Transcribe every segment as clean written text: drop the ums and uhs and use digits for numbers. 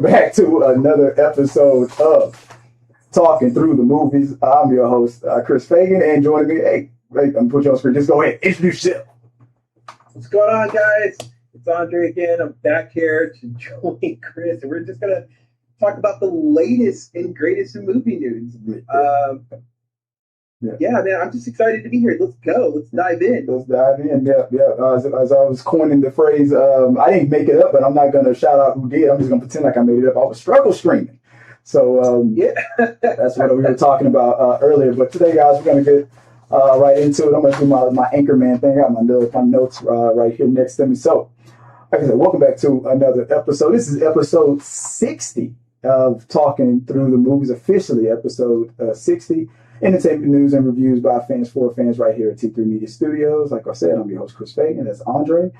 Back to another episode of Talking Through the Movies. I'm your host, Chris Fagan, and joining me, I'm going to put you on screen. Just go ahead, introduce yourself. What's going on, guys? It's Andre again. I'm back here to join Chris, and we're just going to talk about the latest and greatest in movie news. Yeah, man, I'm just excited to be here. Let's go. Let's dive in. Yeah. As I was coining the phrase, I didn't make it up, but I'm not going to shout out who did. I'm just going to pretend like I made it up. I was struggle streaming. So, that's what we were talking about earlier. But today, guys, we're going to get right into it. I'm going to do my Anchorman thing. I got my notes right here next to me. So, like I said, welcome back to another episode. This is episode 60 of Talking Through the Movies, officially episode 60. Entertainment news and reviews by fans for fans right here at T3 Media Studios. Like I said, I'm your host, Chris Fagan. That's Andre.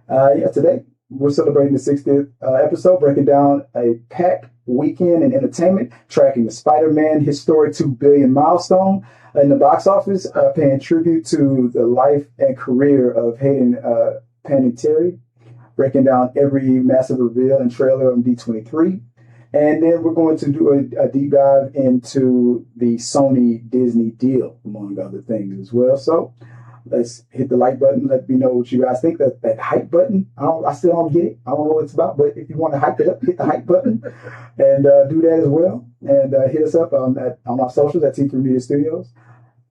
Today we're celebrating the 60th episode, breaking down a packed weekend in entertainment, tracking the Spider-Man historic 2 billion milestone in the box office, paying tribute to the life and career of Hayden Panettiere, breaking down every massive reveal and trailer on D23. And then we're going to do a deep dive into the Sony Disney deal, among other things as well. So let's hit the like button. Let me know what you guys think. That hype button, I still don't get it. I don't know what it's about. But if you want to hype it up, hit the hype button and do that as well. And hit us up on our socials at T3 Media Studios.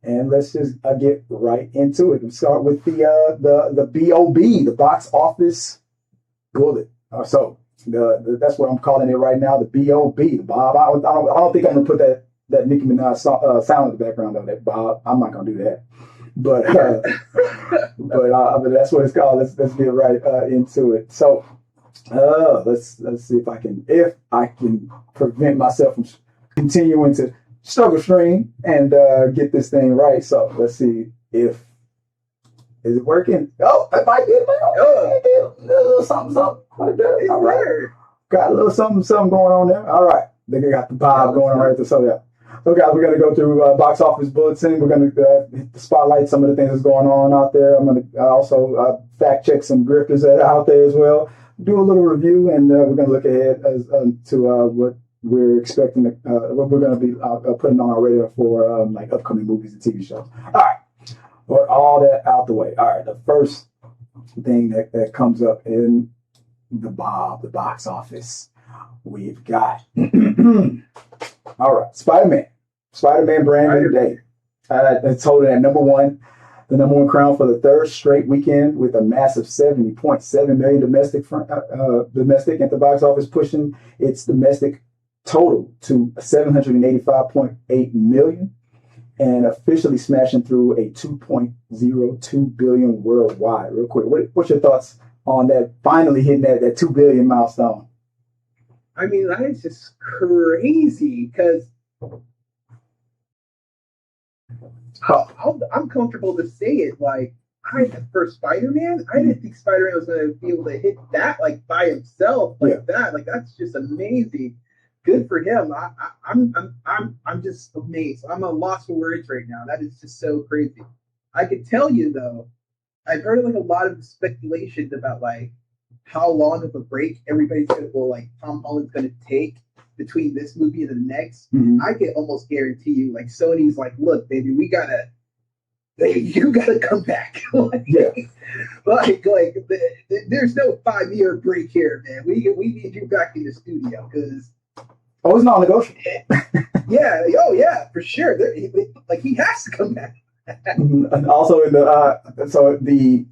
And let's just get right into it. We'll start with the BOB, the box office bullet. That's what I'm calling it right now, the B.O.B., the Bob. I don't think I'm going to put that Nicki Minaj sound in the background of that, Bob. I'm not going to do that. But but that's what it's called. Let's get right into it. So let's see if I can prevent myself from continuing to struggle stream and get this thing right. So let's see if is it working? Oh, it might be. A little something like that. All right. Got a little something going on there. All right. They got the vibe going on right there. So, yeah. So, guys, we're going to go through box office bulletin. We're going to hit the spotlight some of the things that's going on out there. I'm going to also fact check some grifters that are out there as well. Do a little review, and we're going to look ahead to what we're expecting, what we're going to be putting on our radar for like upcoming movies and TV shows. All right. Or all that out the way. All right, the first thing that comes up in the box office, we've got all right, Spider-Man brand new day. It's holding at the number one crown for the third straight weekend with a massive 70.7 million domestic at the box office, pushing its domestic total to 785.8 million. And officially smashing through a 2.02 billion worldwide. Real quick, what's your thoughts on that? Finally hitting that 2 billion milestone. I mean, that is just crazy because I'm comfortable to say it. Like, for Spider-Man, I didn't think Spider-Man was going to be able to hit that like by himself that. Like, that's just amazing. Good for him. I'm just amazed. I'm at a loss for words right now. That is just so crazy. I could tell you though, I've heard like a lot of speculation about like how long of a break everybody's Tom Holland's gonna take between this movie and the next. Mm-hmm. I can almost guarantee you, like Sony's like, look, baby, you gotta come back. There's no 5-year break here, man. We need you back in the studio because. Oh, it's non-negotiable. Yeah, for sure. He has to come back. And also in the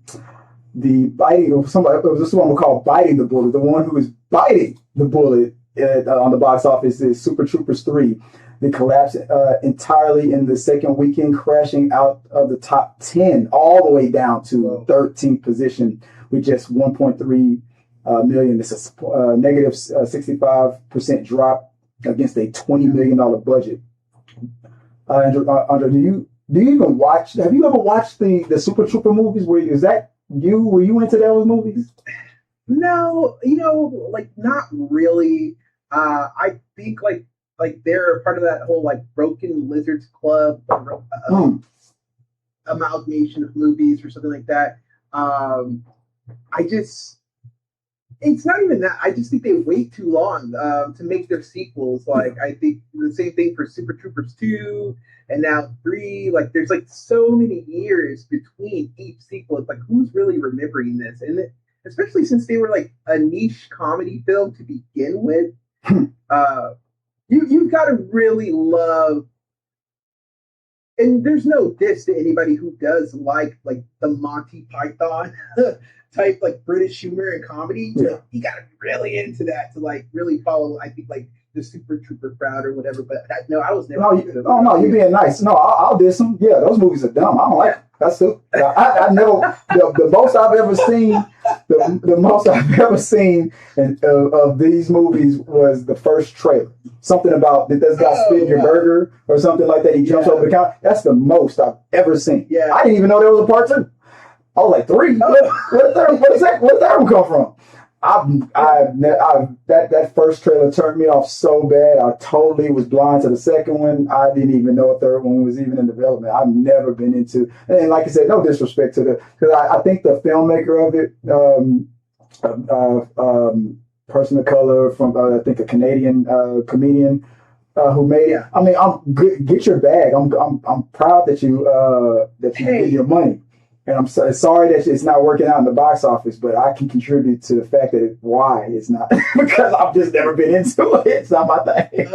biting, this is what we'll call biting the bullet. The one who is biting the bullet on the box office is Super Troopers 3. They collapsed entirely in the second weekend, crashing out of the top 10 all the way down to 13th position with just 1.3 million. It's a negative 65% drop against a $20 million budget. Andre, do you even watch? Have you ever watched the Super Trooper movies? Were you into those movies? No, not really. I think like they're part of that whole like Broken Lizards Club amalgamation of movies or something like that. it's not even that. I just think they wait too long to make their sequels. Like I think the same thing for Super Troopers 2 and now 3. Like there's like so many years between each sequel. It's like who's really remembering this? And especially since they were like a niche comedy film to begin with, you've got to really love. And there's no diss to anybody who does like the Monty Python type like British humor and comedy. Yeah. You got to be really into that to like really follow. I think like the Super Trooper crowd or whatever. But no, I was never. No, you're being nice. No, I'll diss them. Yeah, those movies are dumb. I don't like them. That's stupid. I never. The most I've ever seen. The most I've ever seen of these movies was the first trailer. Something about did this guy spin your burger or something like that. He jumps over the counter. That's the most I've ever seen. Yeah. I didn't even know there was a part 2. I was like 3. Where did that one come from? That first trailer turned me off so bad. I totally was blind to the second one. I didn't even know a third one was even in development. I've never been into, and like I said, no disrespect to because I think the filmmaker of it, person of color from I think a Canadian comedian who made it. I mean, get your bag. I'm proud that you get your money. And I'm sorry that it's not working out in the box office, but I can contribute to the fact that why it's not because I've just never been into it. It's not my thing.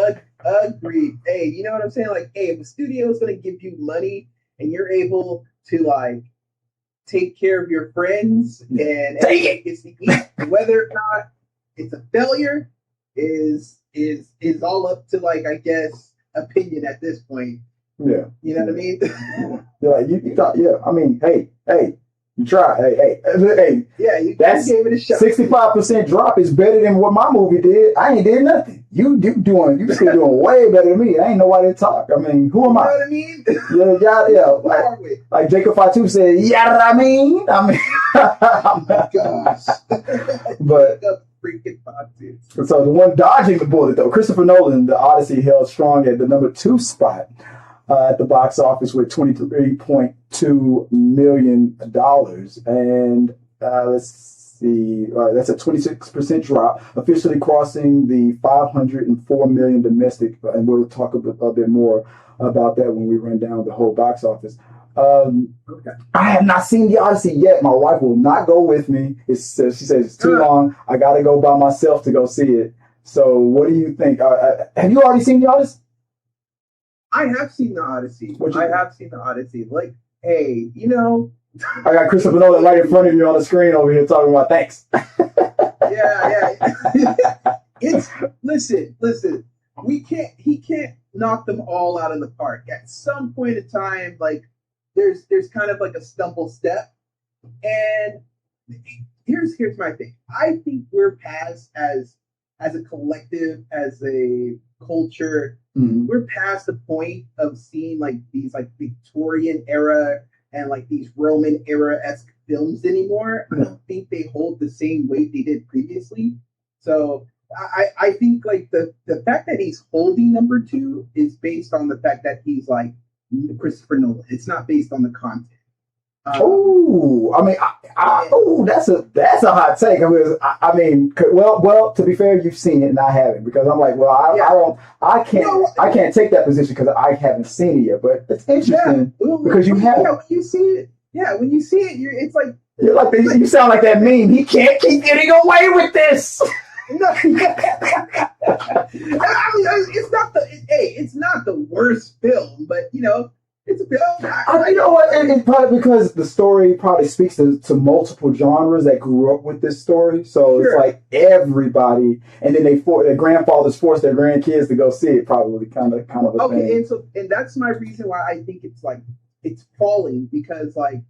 Agreed. Hey, you know what I'm saying? Like, hey, if a studio is going to give you money and you're able to like take care of your friends and take it, whether or not it's a failure is all up to like I guess opinion at this point. Yeah. You know what I mean? You're like, you thought, yeah. I mean, hey, you try. Hey. Yeah, you that's gave it a shot. 65% drop is better than what my movie did. I ain't did nothing. You still doing way better than me. I ain't know why they talk. I mean, who am I? You know what I mean? Yeah. Like Jacob Fatu said, yeah, I mean. Oh my gosh. But so the one dodging the bullet though, Christopher Nolan, The Odyssey held strong at the number 2 spot at the box office with $23.2 million. And let's see, that's a 26% drop, officially crossing the $504 million domestic. And we'll talk a bit more about that when we run down the whole box office. Okay. I have not seen The Odyssey yet. My wife will not go with me. She says it's too long. I got to go by myself to go see it. So what do you think? Have you already seen The Odyssey? I have seen The Odyssey. Like, hey, you know. I got Christopher Nolan right in front of you on the screen over here talking about thanks. Yeah. Listen. He can't knock them all out of the park. At some point in time, like, there's kind of like a stumble step. And here's my thing. I think we're past as a collective, as a culture, we're past the point of seeing like these like Victorian era and like these Roman era-esque films anymore. I don't think they hold the same weight they did previously. So I think like the fact that he's holding number 2 is based on the fact that he's like Christopher Nolan. It's not based on the content. That's a hot take. I mean, well, to be fair, you've seen it and I haven't, because I'm like, well, I can't take that position because I haven't seen it yet. But it's interesting because you have. When you see it, it's like you're like you sound like that meme. He can't keep getting away with this. No, I mean, it's not the worst film, but you know. It's a film. You know what? It's probably because the story probably speaks to multiple genres that grew up with this story. So It's like everybody, and then their grandfathers force their grandkids to go see it. Probably kind of a thing. And that's my reason why I think it's like it's falling, because like,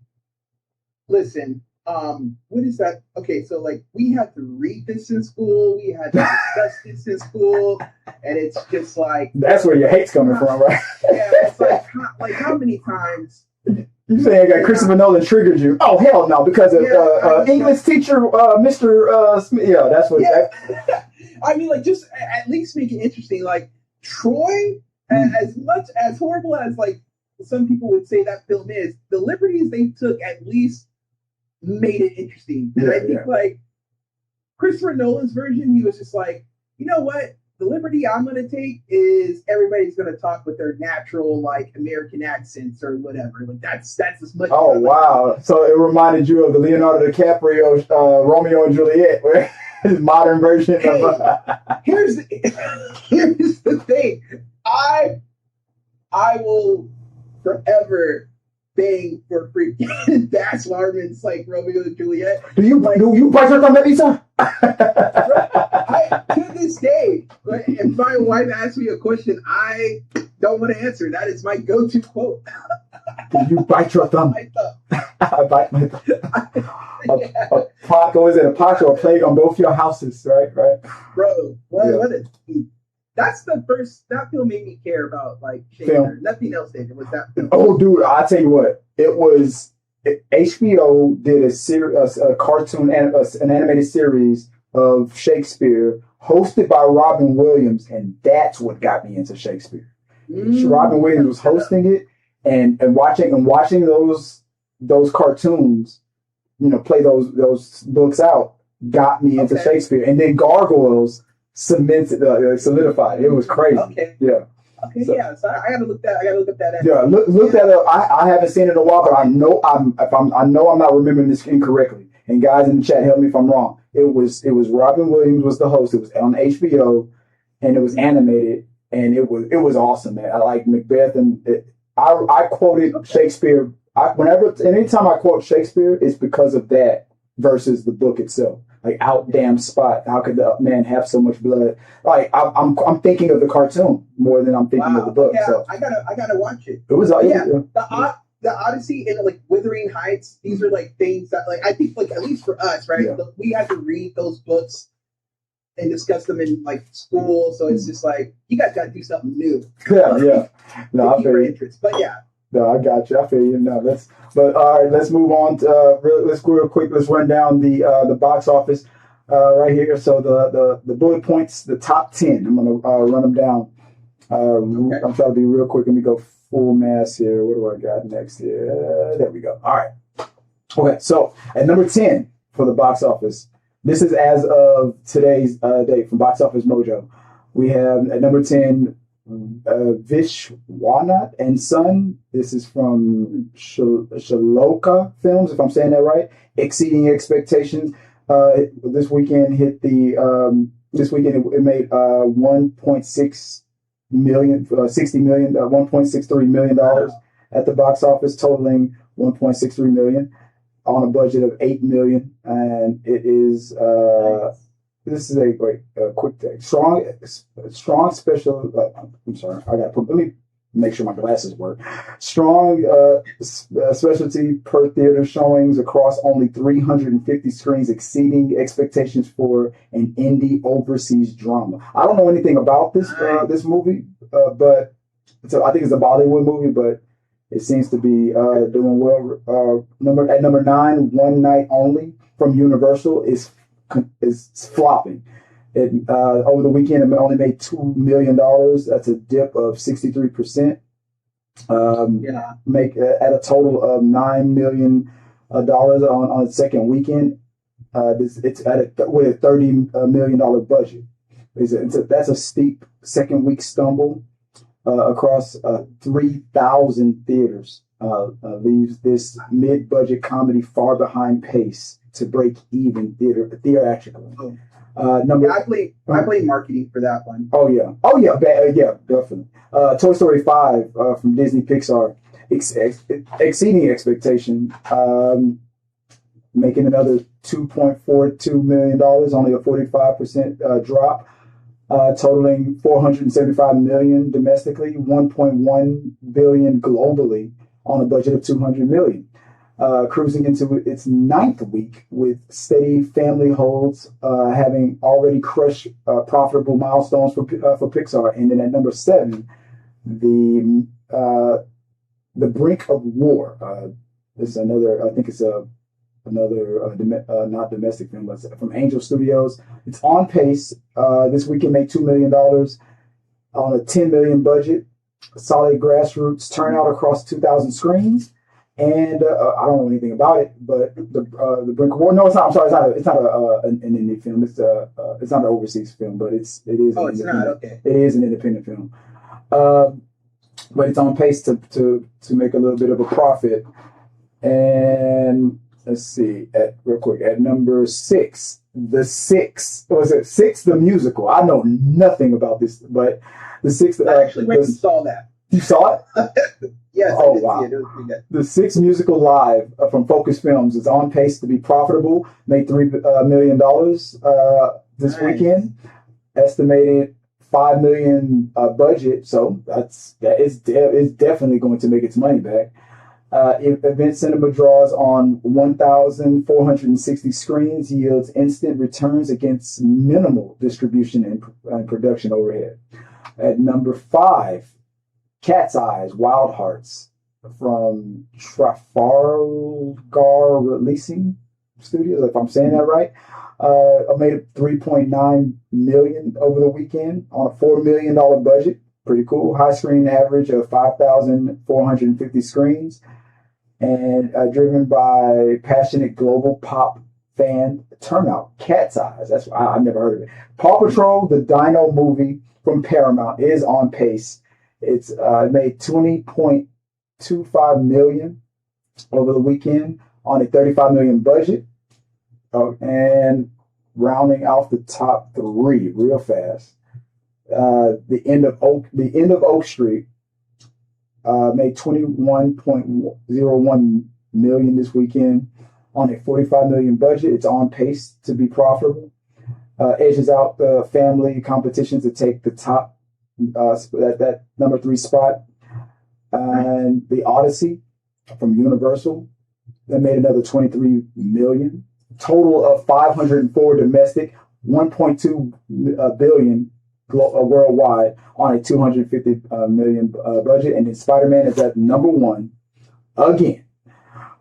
listen, what is that? Okay, so like we had to read this in school, we had to discuss this in school, and it's just like that's where your hate's coming from, right? Yeah, it's like how many times you saying that Christopher Nolan triggered you? Oh hell no, because of English teacher Mr. Smith. Yeah, that's what. Yeah. I mean, like just at least make it interesting. Like Troy, as much as horrible as like some people would say that film is, the liberties they took at least made it interesting. And I think like Christopher Nolan's version, he was just like, you know what? The liberty I'm going to take is everybody's going to talk with their natural, like, American accents or whatever. Like, that's as much. Oh, wow. So it reminded you of the Leonardo DiCaprio Romeo and Juliet, where his modern version of... here's the thing. I will forever bang for freaking Baz Luhrmann's, like, Romeo and Juliet. Do you bite your thumb, Lisa? To this day, if my wife asks me a question, I don't want to answer. That is my go-to quote. Do you bite your thumb? I bite my thumb. A pox or a plague on both your houses, right? Bro, what a... That's the first... That film made me care about, like, Shakespeare. Nothing else did. It was that film. Oh, dude, I'll tell you what. It was... HBO did a cartoon, an animated series of Shakespeare hosted by Robin Williams, and that's what got me into Shakespeare. Robin Williams was hosting it, and watching those cartoons, play those books out, got me into Shakespeare. And then Gargoyles solidified. It was crazy. Okay. Yeah. Okay, so I gotta look up that. Yeah, look that up. I haven't seen it in a while, but I know I'm not remembering this incorrectly. And guys in the chat, help me if I'm wrong. It was Robin Williams was the host. It was on HBO, and it was animated, and it was awesome, man. I like Macbeth, and I quoted Shakespeare. Anytime I quote Shakespeare, it's because of that versus the book itself. Like, out damn spot. How could the man have so much blood? Like, I'm thinking of the cartoon more than I'm thinking of the book. Yeah, so I gotta watch it. It was the Odyssey and, like, Wuthering Heights. These are, like, things that, like, I think, like, at least for us, right? Yeah. We had to read those books and discuss them in, like, school. So it's just like, you guys got to do something new. Yeah. No, I feel you. Interest. But yeah. No, I got you. I feel you. No, all right. Let's move on. Let's go real quick. Let's run down the box office right here. So the bullet points, the top 10. I'm gonna run them down. I'm trying to be real quick. Let me go full mass here. What do I got next here? There we go. All right. Okay. So at number 10 for the box office, this is as of today's date from Box Office Mojo. We have at number 10. Vishwanath and Son. This is from Shaloka Films, if I'm saying that right. Exceeding expectations. This weekend hit the. This weekend it made 1.6 million, 60 million, 1.63 million dollars at the box office, totaling 1.63 million on a budget of 8 million, and it is. This is a quick take. Strong special. I'm sorry. Let me make sure my glasses work. Strong specialty per theater showings across only 350 screens, exceeding expectations for an indie overseas drama. I don't know anything about this this movie, but I think it's a Bollywood movie, but it seems to be doing well. At number 9, One Night Only from Universal is flopping. It over the weekend it only made $2 million. That's a dip of 63%. Make at a total of $9 million on its second weekend. It's with a $30 million budget. That's a steep second week stumble across 3,000 theaters. Leaves this mid-budget comedy far behind pace to break even theatrically. I blame marketing for that one. Oh yeah, definitely. Toy Story 5 from Disney Pixar exceeding expectation, making another $2.42 million, only a 45% drop, totaling $475 million domestically, $1.1 billion globally on a budget of $200 million. Cruising into its 9th week with steady family holds, having already crushed profitable milestones for Pixar. And then at number 7, the Brink of War. This is another. I think it's another not domestic film, but from Angel Studios. It's on pace. This weekend made $2 million on a $10 million budget. Solid grassroots turnout across 2,000 screens. And I don't know anything about it, but the Brink of War. No, it's not. I'm sorry, it's not an indie film. It's not an overseas film, but it is. Oh, it's not. Okay. It is an independent film, but it's on pace to make a little bit of a profit. And let's see, real quick at number 6, the musical. I know nothing about this, but the 6th. I actually went and saw that. You saw it? Yes. Oh, wow. See it. It was pretty good. The 6th musical live from Focus Films is on pace to be profitable, made $3 million this weekend. Estimated $5 million budget, so it's definitely going to make its money back. Event Cinema draws on 1,460 screens, yields instant returns against minimal distribution and production overhead. At number 5, Cat's Eyes, Wild Hearts from Trafalgar Releasing Studios, if I'm saying that right. Made $3.9 million over the weekend on a $4 million budget. Pretty cool. High screen average of 5,450 screens, and driven by passionate global pop fan turnout. Cat's Eyes. That's I've never heard of it. Paw Patrol, the Dino movie from Paramount, is on pace. It's made $20.25 million over the weekend on a $35 million budget. And rounding off the top 3 real fast, the end of Oak Street made $21.01 million this weekend on a $45 million budget. It's on pace to be profitable. Edges out the family competition to take the top that number 3 spot. And the Odyssey from Universal that made another $23 million. Total of 504 domestic, 1.2 billion worldwide on a 250 million budget. And then Spider-Man is at number 1 again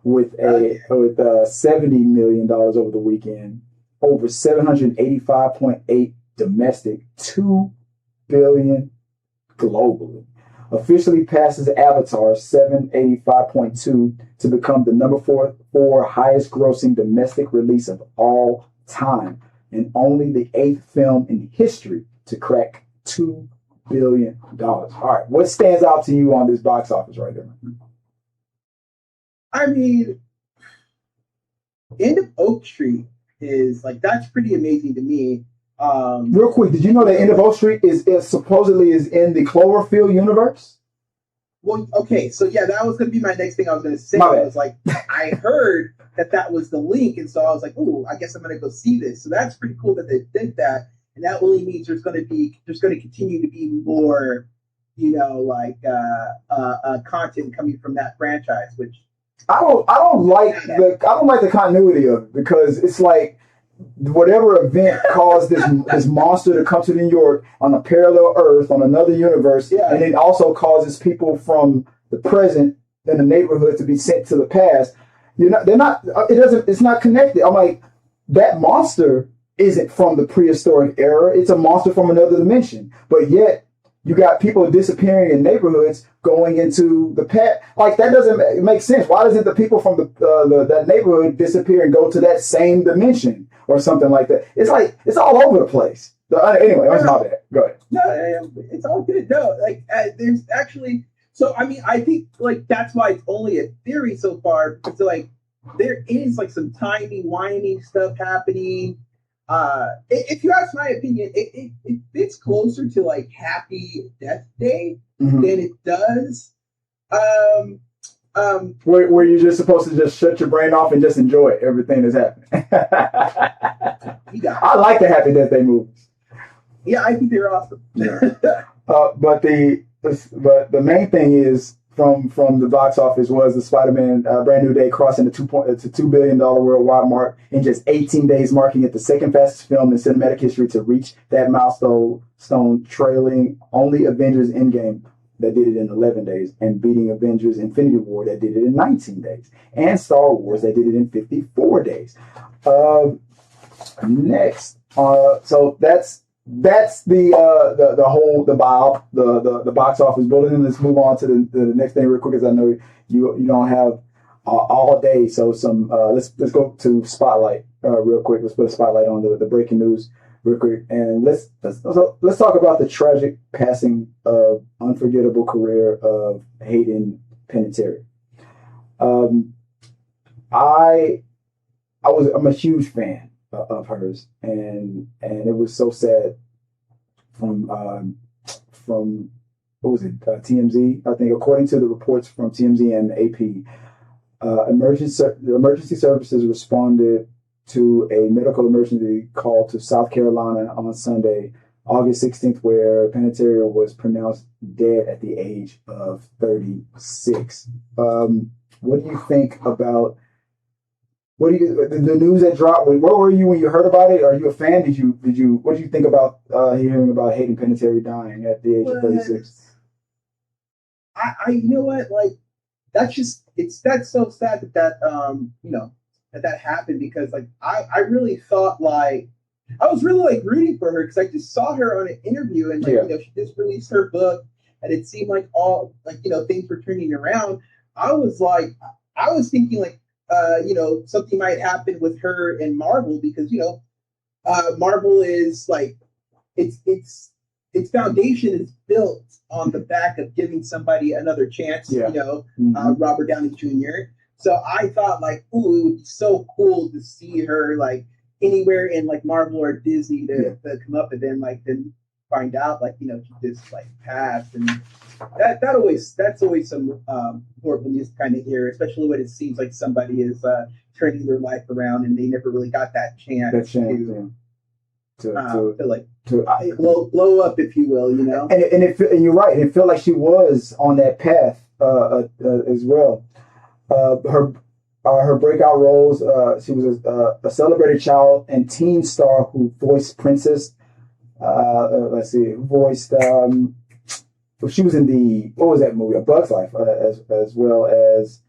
with $70 million over the weekend, over 785.8 domestic, 2 billion globally. Officially passes Avatar 785.2 to become the number 4 highest grossing domestic release of all time, and only the 8th film in history to crack $2 billion. All right, what stands out to you on this box office right there? I mean, End of Oak Street is that's pretty amazing to me. Real quick, did you know that End of Oak Street is supposedly in the Cloverfield universe? Well, okay, so yeah, that was going to be my next thing I was going to say. I was like, I heard that was the link, and so I was like, oh, I guess I'm going to go see this. So that's pretty cool that they did that, and that really means there's going to continue to be more, content coming from that franchise. Which I don't like the continuity of it, because it's like, whatever event caused this monster to come to New York on a parallel Earth, on another universe, and it also causes people from the present in the neighborhood to be sent to the past. It's not connected. I'm like, that monster isn't from the prehistoric era. It's a monster from another dimension. But yet you got people disappearing in neighborhoods going into the past. Like, that doesn't make sense. Why doesn't the people from that neighborhood disappear and go to that same dimension or something like that? It's like, it's all over the place. Anyway, that's my bad. Go ahead. No, it's all good. No, there's actually, so I mean, I think that's why it's only a theory so far. Because there is some timey-wimey stuff happening. If you ask my opinion, it fits closer to Happy Death Day than it does. Where you're just supposed to just shut your brain off and just enjoy everything that's happening. I like the Happy Death Day movies. Yeah, I think they're awesome. But the main thing is from the box office was the Spider-Man Brand New Day crossing the $2 billion worldwide mark in just 18 days, marking it the second fastest film in cinematic history to reach that milestone, trailing only Avengers Endgame that did it in 11 days, and beating Avengers Infinity War that did it in 19 days, and Star Wars that did it in 54 days. Next, so that's the box office bulletin. Let's move on to the next thing real quick, because I know you don't have all day. So let's go to Spotlight real quick. Let's put a spotlight on the breaking news real quick, and let's talk about the tragic passing of unforgettable career of Hayden Panettiere. I'm a huge fan of hers, and it was so sad from what was it, TMZ, I think, according to the reports from TMZ and AP. Emergency services responded to a medical emergency call to South Carolina on Sunday, August 16th, where Panettiere was pronounced dead at the age of 36. What do you think about the news that dropped? Where were you when you heard about it? Are you a fan? What did you think about hearing about Hayden Panettiere dying at the age of 36? You know what, like, that's so sad that happened, because like I really thought, like, I was really like rooting for her, because I just saw her on an interview, and like she just released her book, and it seemed like all, like, things were turning around. I was thinking like something might happen with her and Marvel, because Marvel is like, its foundation is built on the back of giving somebody another chance. Robert Downey Jr. So I thought, like, ooh, it would be so cool to see her like anywhere in like Marvel or Disney to come up, and then find out, like, she just like passed, and that's always some horrible news to kind of hear, especially when it seems like somebody is turning their life around and they never really got that chance to blow up, if you will, And you're right. It felt like she was on that path as well. Her breakout roles. She was a celebrated child and teen star who voiced Princess. She was in what was that movie? A Bug's Life, as well as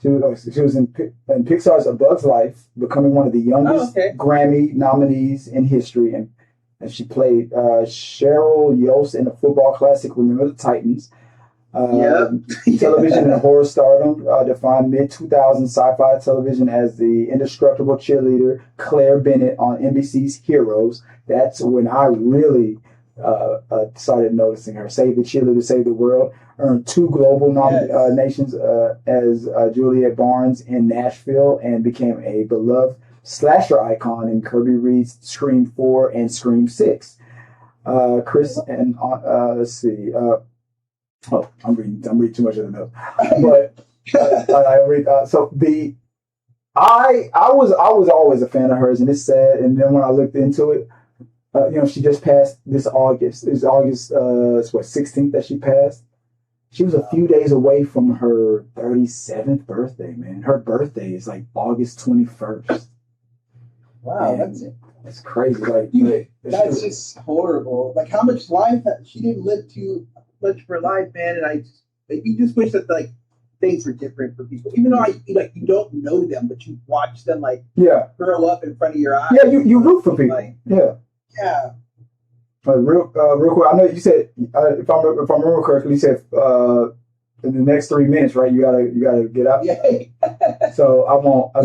she was in Pixar's A Bug's Life, becoming one of the youngest Grammy nominees in history, and she played Cheryl Yost in the football classic Remember the Titans. Television and horror stardom defined mid-2000s sci-fi television as the indestructible cheerleader Claire Bennett on NBC's Heroes. That's when I really started noticing her. Save the Cheerleader, Save the World. Earned 2 global nominations as Juliet Barnes in Nashville, and became a beloved slasher icon in Kirby Reed's Scream 4 and Scream 6. Chris and let's see. I'm reading too much of the note, but I read. I was always a fan of hers, and it's sad. And then when I looked into it, she just passed this August. It's August 16th that she passed. She was a few days away from her 37th birthday, man. Her birthday is like August 21st. Wow, that's crazy. Like, that's just horrible. Like, how much life she didn't live too much for life, man. And you just wish that, like, things were different for people. Even though you don't know them, but you watch them grow up in front of your eyes. Yeah, you root for people. Like, yeah. Real quick, I know you said if I remember correctly, you said in the next 3 minutes, right? You gotta get out. Yeah. So I won't. I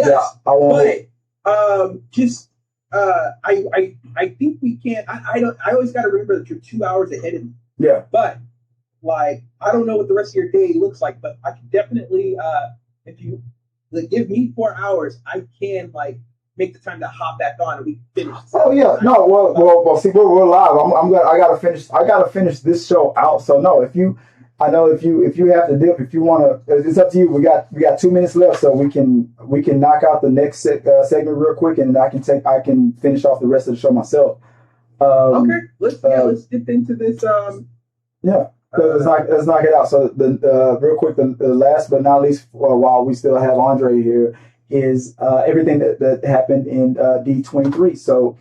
think we can't. I always got to remember that you're 2 hours ahead of me. Yeah. But like, I don't know what the rest of your day looks like, but I can definitely, if you give me 4 hours, I can make the time to hop back on and we can finish. Oh yeah, no, well, see, we're live. I gotta finish this show out. So no, if you have to dip, if you want to, it's up to you. We got 2 minutes left, so we can knock out the next segment real quick, and I can finish off the rest of the show myself. Okay, let's dip into this. Let's knock it out. So real quick, the last but not least, while we still have Andre here, is everything that happened in D23. So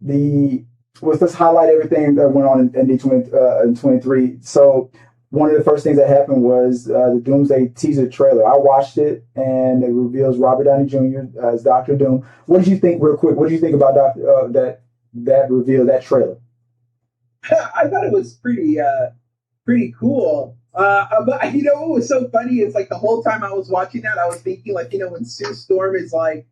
let's highlight everything that went on in D23. So one of the first things that happened was the Doomsday teaser trailer. I watched it, and it reveals Robert Downey Jr. As Dr. Doom. What did you think, real quick? What did you think about that reveal, that trailer? I thought it was pretty cool. But you know what was so funny is like the whole time I was watching that, I was thinking like, you know, when Sue Storm is like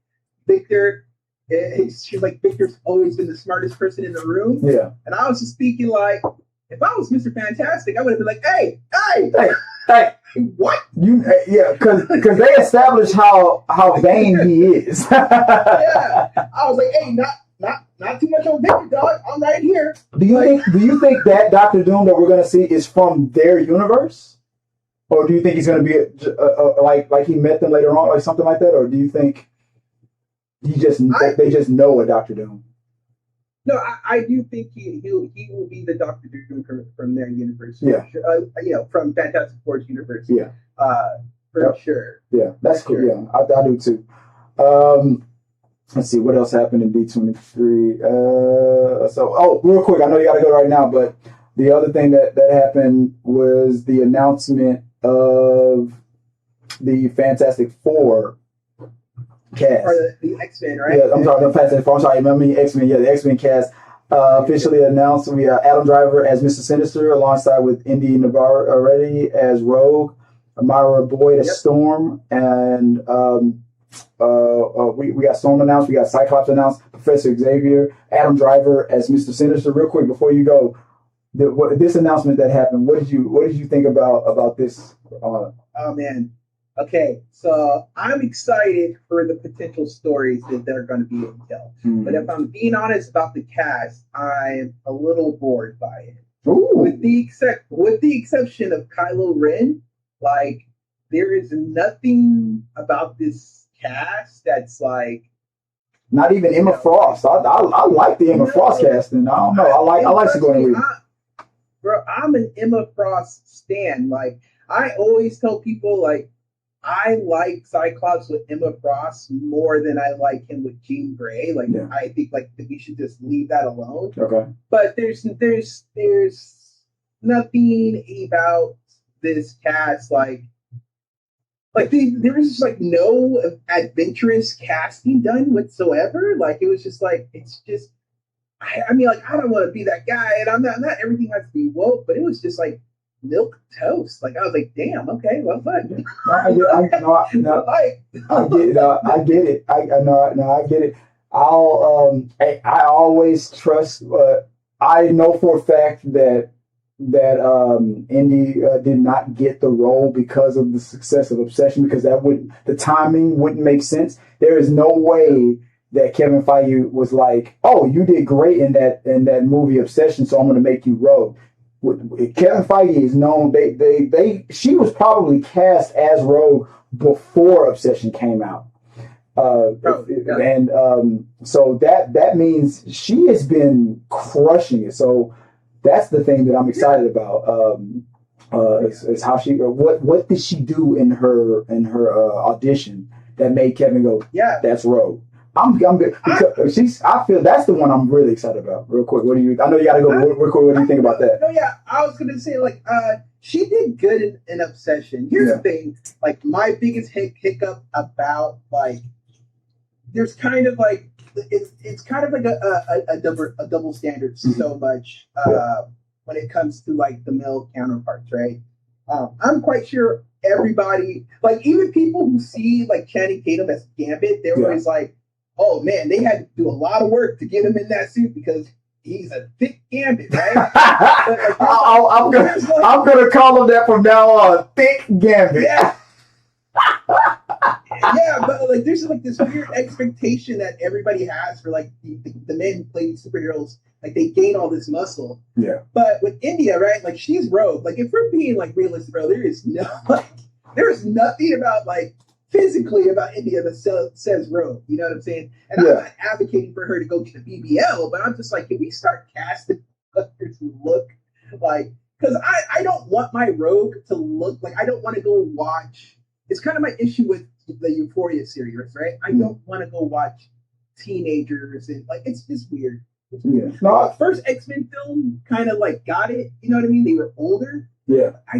Victor, she's like Victor's always been the smartest person in the room. Yeah. And I was just thinking like, if I was Mr. Fantastic, I would have been like, hey, Hey, what? Yeah, because they established how vain he is. Yeah, I was like, hey, not too much on Victor, dog. I'm right here. Do you think that Doctor Doom that we're gonna see is from their universe, or do you think he's gonna be like he met them later on, or something like that, or do you think they just know a Doctor Doom? No, I do think he will be the Doctor Doom from their universe. Yeah. Sure. You know, from Fantastic Four's universe. Yeah. For sure. Yeah, that's cool. Sure. Yeah, I do too. Let's see what else happened in D23. Real quick, I know you got to go right now, but the other thing that happened was the announcement of the Fantastic Four cast. Or the X-Men, right? Yeah, I'm sorry, the Fantastic Four. I'm sorry, I mean X-Men. Yeah, the X-Men cast officially announced. We have Adam Driver as Mr. Sinister, alongside with Indy Navarrete as Rogue, Amara Boyd as Storm, and we got Storm announced. We got Cyclops announced. Professor Xavier, Adam Driver as Mr. Sinister. Real quick before you go, this announcement that happened. What did you think about this? Oh man. Okay, so I'm excited for the potential stories that they're going to be able to tell. Mm-hmm. But if I'm being honest about the cast, I'm a little bored by it. Ooh. With the exception of Kylo Ren, like there is nothing about this cast that's like. Not even Emma Frost. I like the Emma Frost casting. I don't know. I like Sigourney Weaver. Bro, I'm an Emma Frost stan. Like I always tell people, like I like Cyclops with Emma Frost more than I like him with Jean Grey. Like I think like we should just leave that alone. Okay. But there's nothing about this cast like there was just like no adventurous casting done whatsoever. Like it was just like it's just I mean like I don't want to be that guy, and I'm not everything has to be woke, but it was just like milk toast. Like I was like, damn, okay, well fun. I get it. I get it. I always trust. I know for a fact that Indy did not get the role because of the success of Obsession, because the timing wouldn't make sense. There is no way that Kevin Feige was like, oh, you did great in that movie Obsession, so I'm going to make you Rogue. Kevin Feige is known. She was probably cast as Rogue before Obsession came out, so that means she has been crushing it. So that's the thing that I'm excited about. Is how what did she do in her audition that made Kevin go, yeah, that's Rogue. I'm good. I feel that's the one I'm really excited about. Real quick, I know you got to go. Real quick, what do you think about that? No, yeah, I was gonna say like, she did good in Obsession. Here's the thing, like my biggest hiccup about like, there's kind of like it's kind of like a double standard so much when it comes to like the male counterparts, right? I'm quite sure everybody, like even people who see like Channing Tatum as Gambit, they're always like, oh man, they had to do a lot of work to get him in that suit because he's a thick Gambit, right? I'm gonna call him that from now on, thick Gambit. Yeah. Yeah, but like there's like this weird expectation that everybody has for like the men who play superheroes, like they gain all this muscle. Yeah. But with India, right? Like she's Rogue. Like if we're being like realistic, bro, there's nothing about like physically about India that says Rogue. You know what I'm saying? And I'm not advocating for her to go get a BBL, but I'm just like, can we start casting actors who look like? Because I don't want my Rogue to look like. I don't want to go watch. It's kind of my issue with the Euphoria series, right? I don't want to go watch teenagers and like it's just weird. Yeah. No, first X-Men film kind of like got it. You know what I mean? They were older. Yeah. I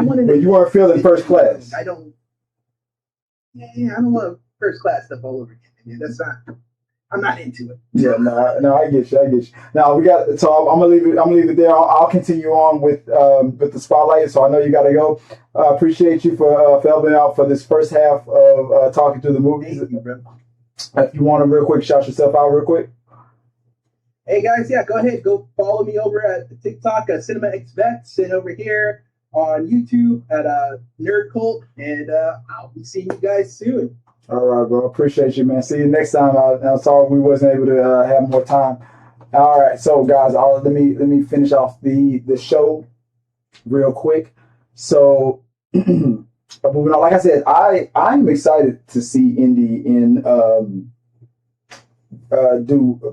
want to. But you weren't feeling first class. I don't. Yeah, I don't want first class stuff all over again. That's not. I'm not into it. Yeah, no, I get you. Now we got, so I'm gonna leave it. I'm gonna leave it there. I'll continue on with the spotlight. So I know you gotta go. Appreciate you for helping out for this first half of talking through the movies. Thank you, bro. If you want to real quick, shout yourself out real quick. Hey guys, yeah, go ahead, go follow me over at TikTok at Cinema Expects, and over here on YouTube at Nerd Cult, and I'll be seeing you guys soon. All right, bro. Appreciate you, man. See you next time. I'm sorry we wasn't able to have more time. All right, so guys, let me finish off the show real quick. So, moving on. Like I said, I'm excited to see Indy in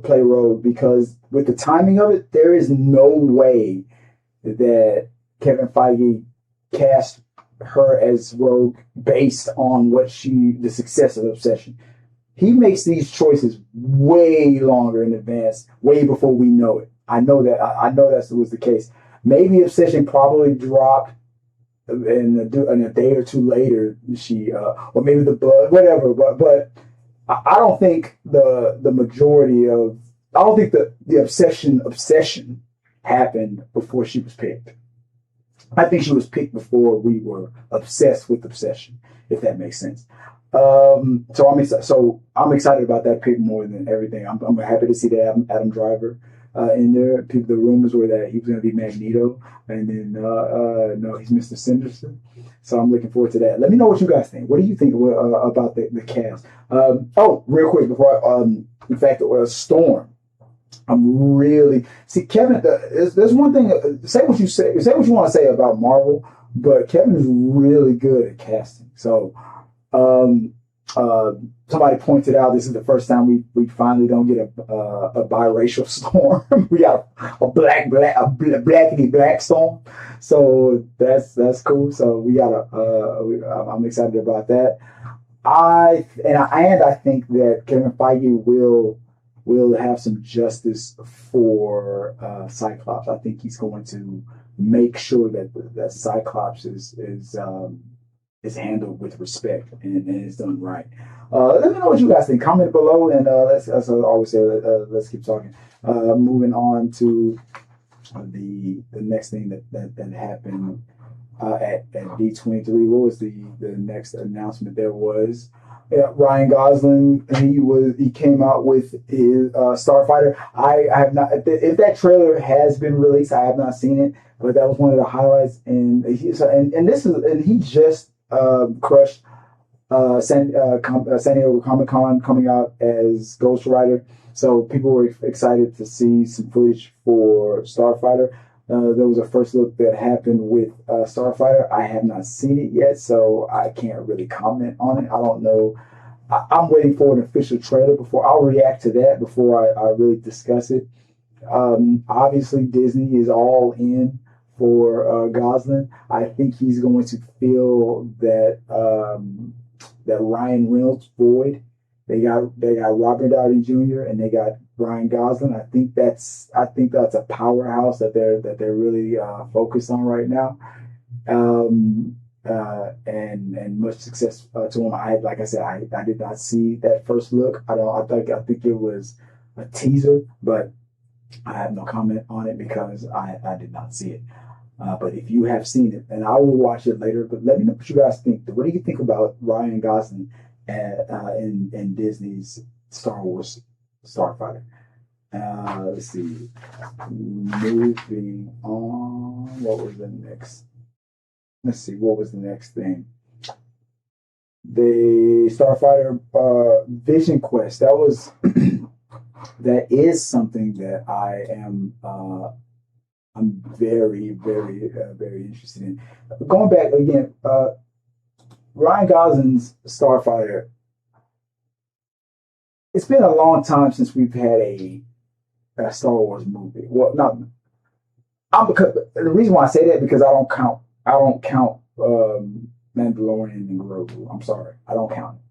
play a role, because with the timing of it, there is no way that Kevin Feige cast her as Rogue based on the success of Obsession. He makes these choices way longer in advance, way before we know it. I know that was the case. Maybe Obsession probably dropped in a day or two later. Or maybe the Blood, whatever. But I don't think the majority of, I don't think the obsession happened before she was picked. I think she was picked before we were obsessed with Obsession, if that makes sense. So I'm excited about that pick more than everything. I'm happy to see that Adam Driver in there. The rumors were that he was going to be Magneto, and then no, he's Mr. Sinister. So I'm looking forward to that. Let me know what you guys think. What do you think about the cast? Real quick before in fact, Storm. I'm really Kevin. There's one thing. Say what you want to say about Marvel, but Kevin is really good at casting. So, somebody pointed out this is the first time we finally don't get a biracial Storm. We got a blackity black Storm. So that's cool. So we got I'm excited about that. I think that Kevin Feige will have some justice for Cyclops. I think he's going to make sure that Cyclops is handled with respect and is done right. Let me know what you guys think. Comment below, and let's, as I always say, let's keep talking. Moving on to the next thing that happened at D23. What was the next announcement? There was Ryan Gosling. He came out with his Starfighter. I have not. If that trailer has been released, I have not seen it, but that was one of the highlights. And he just crushed San Diego Comic-Con, coming out as Ghost Rider. So people were excited to see some footage for Starfighter. There was a first look that happened with Starfighter. I have not seen it yet, so I can't really comment on it. I don't know. I'm waiting for an official trailer before I'll react to that before I really discuss it. Obviously, Disney is all in for Gosling. I think he's going to fill that Ryan Reynolds void. They got Robert Downey Jr. and they got Ryan Gosling. I think that's a powerhouse that they're really focused on right now. And much success to him. Like I said, I did not see that first look. I think it was a teaser, but I have no comment on it because I did not see it. But if you have seen it, and I will watch it later, but let me know what you guys think. What do you think about Ryan Gosling in Disney's Star Wars Starfighter? Let's see. Moving on. What was the next? Let's see. What was the next thing? The Starfighter Vision Quest. That is something that I'm very, very, very interested in. Going back again, Ryan Gosling's Starfighter. It's been a long time since we've had a Star Wars movie. Well, because the reason why I say that because I don't count Mandalorian and Grogu. I'm sorry, I don't count it.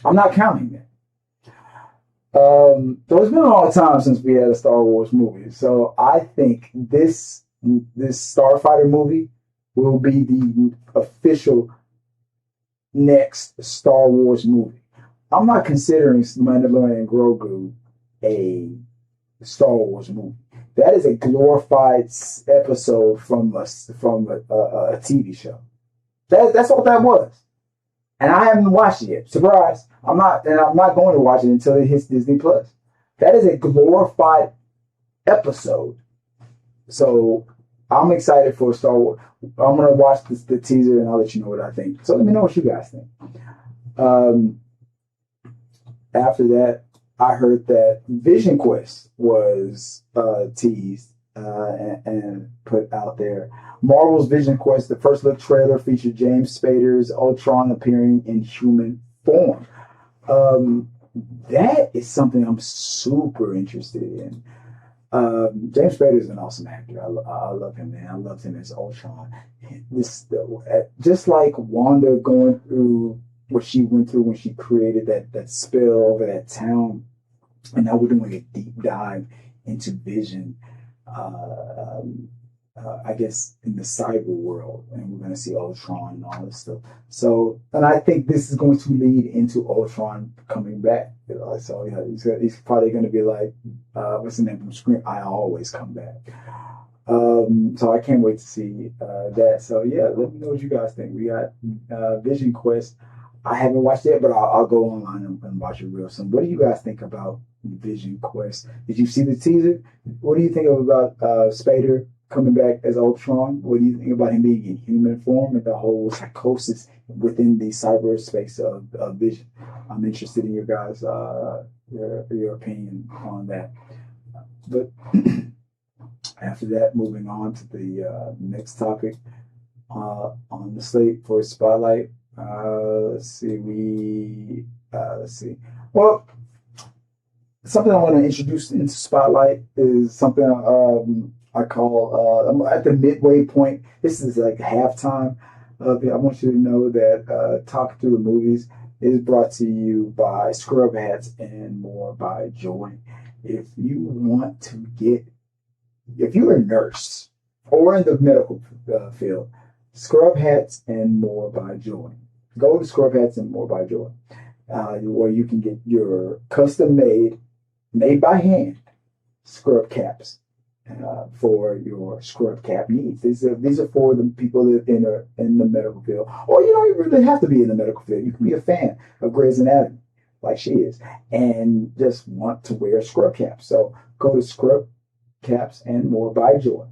I'm not counting it. So it's been a long time since we had a Star Wars movie. So I think this Starfighter movie will be the official next Star Wars movie. I'm not considering Mandalorian and Grogu a Star Wars movie. That is a glorified episode from a TV show. That's what that was. And I haven't watched it yet. Surprise! I'm not going to watch it until it hits Disney Plus. That is a glorified episode. So I'm excited for Star Wars. I'm gonna watch the teaser and I'll let you know what I think. So let me know what you guys think. After that, I heard that Vision Quest was teased and put out there. Marvel's Vision Quest, the first look trailer featured James Spader's Ultron appearing in human form. That is something I'm super interested in. James Spader is an awesome actor. I love him, man. I loved him as Ultron. Just like Wanda going through what she went through when she created that spell over that town, and now we're doing a deep dive into Vision. I guess in the cyber world, and we're going to see Ultron and all this stuff. So, and I think this is going to lead into Ultron coming back. So yeah, he's probably going to be like, what's the name from Scream? I always come back. So I can't wait to see that. So yeah, let me know what you guys think. We got Vision Quest. I haven't watched it, but I'll go online and watch it real soon. What do you guys think about Vision Quest? Did you see the teaser? What do you think about Spader coming back as Ultron? What do you think about him being in human form and the whole psychosis within the cyberspace of Vision? I'm interested in your guys' your opinion on that. But after that, moving on to the next topic on the slate for Spotlight. Let's see. Well, something I want to introduce into Spotlight is something I call I'm at the midway point. This is like halftime. I want you to know that Talking Through the Movies is brought to you by Scrub Hats and More by Joy. If you're a nurse or in the medical field, Scrub Hats and More by Joy. Go to Scrub Hats and More by Joy, where you can get your custom made by hand scrub caps for your scrub cap needs. These are for the people that in the medical field, or you don't even really have to be in the medical field. You can be a fan of Grey's Anatomy, like she is, and just want to wear scrub caps. So go to Scrub Caps and More by Joy,